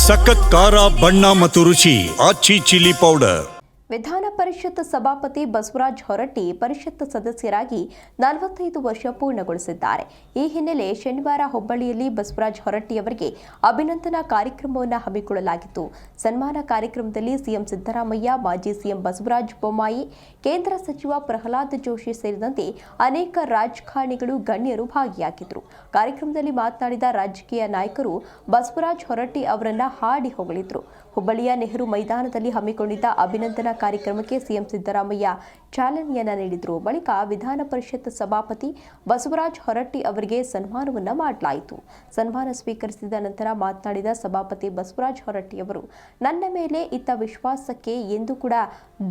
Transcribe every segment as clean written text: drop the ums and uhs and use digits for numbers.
ಸಖತ್ ಖಾರ ಬಣ್ಣ ಮತ್ತು ರುಚಿ ಆಚಿ ಚಿಲ್ಲಿ ಪೌಡರ್. ವಿಧಾನ ಪರಿಷತ್ ಸಭಾಪತಿ ಬಸವರಾಜ ಹೊರಟ್ಟಿ ಪರಿಷತ್ ಸದಸ್ಯರಾಗಿ 45 ವರ್ಷ ಪೂರ್ಣಗೊಳಿಸಿದ್ದಾರೆ. ಈ ಹಿನ್ನೆಲೆ ಶನಿವಾರ ಹುಬ್ಬಳ್ಳಿಯಲ್ಲಿ ಬಸವರಾಜ ಹೊರಟ್ಟಿ ಅವರಿಗೆ ಅಭಿನಂದನಾ ಕಾರ್ಯಕ್ರಮವನ್ನು ಹಮ್ಮಿಕೊಳ್ಳಲಾಗಿತ್ತು. ಸನ್ಮಾನ ಕಾರ್ಯಕ್ರಮದಲ್ಲಿ ಸಿಎಂ ಸಿದ್ದರಾಮಯ್ಯ, ಮಾಜಿ ಸಿಎಂ ಬಸವರಾಜ ಬೊಮ್ಮಾಯಿ, ಕೇಂದ್ರ ಸಚಿವ ಪ್ರಹ್ಲಾದ್ ಜೋಶಿ ಸೇರಿದಂತೆ ಅನೇಕ ರಾಜಕಾರಣಿಗಳು ಗಣ್ಯರು ಭಾಗಿಯಾಗಿದ್ದರು. ಕಾರ್ಯಕ್ರಮದಲ್ಲಿ ಮಾತನಾಡಿದ ರಾಜಕೀಯ ನಾಯಕರು ಬಸವರಾಜ ಹೊರಟ್ಟಿ ಅವರನ್ನ ಹಾಡಿ ಹೊಗಳಿದ್ರು. ಹುಬ್ಬಳ್ಳಿಯ ನೆಹರು ಮೈದಾನದಲ್ಲಿ ಹಮ್ಮಿಕೊಂಡಿದ್ದ ಅಭಿನಂದನಾ ಕಾರ್ಯಕ್ರಮಕ್ಕೆ ಸಿಎಂ ಸಿದ್ದರಾಮಯ್ಯ ಚಾಲನೆಯನ್ನ ನೀಡಿದರು. ಬಳಿಕ ವಿಧಾನ ಪರಿಷತ್ ಸಭಾಪತಿ ಬಸವರಾಜ ಹೊರಟ್ಟಿ ಅವರಿಗೆ ಸನ್ಮಾನವನ್ನ ಮಾಡಲಾಯಿತು. ಸನ್ಮಾನ ಸ್ವೀಕರಿಸಿದ ನಂತರ ಮಾತನಾಡಿದ ಸಭಾಪತಿ ಬಸವರಾಜ ಹೊರಟ್ಟಿ ಅವರು, ನನ್ನ ಮೇಲೆ ಇತ್ತ ವಿಶ್ವಾಸಕ್ಕೆ ಎಂದೂ ಕೂಡ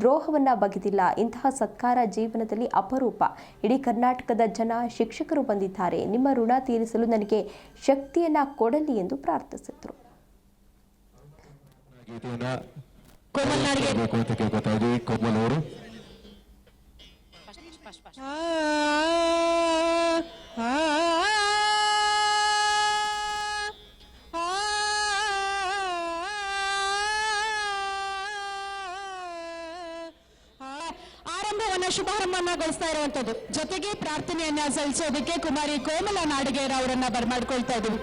ದ್ರೋಹವನ್ನ ಬಗೆದಿಲ್ಲ. ಇಂತಹ ಸತ್ಕಾರ ಜೀವನದಲ್ಲಿ ಅಪರೂಪ. ಇಡೀ ಕರ್ನಾಟಕದ ಜನ, ಶಿಕ್ಷಕರು ಬಂದಿದ್ದಾರೆ. ನಿಮ್ಮ ಋಣ ತೀರಿಸಲು ನನಗೆ ಶಕ್ತಿಯನ್ನ ಕೊಡಲಿ ಎಂದು ಪ್ರಾರ್ಥಿಸಿದರು. ಶುಭಾರಂಭಗೊಳಿಸ್ತಾ ಇರುವಂತದ್ದು ಜೊತೆಗೆ ಪ್ರಾರ್ಥನೆಯನ್ನ ಸಲ್ಲಿಸೋದಕ್ಕೆ ಕುಮಾರಿ ಕೋಮಲ ನಾಡಿಗೇರ ಅವರನ್ನ ಬರಮಾಡ್ಕೊಳ್ತಾ ಇದ್ದೀವಿ.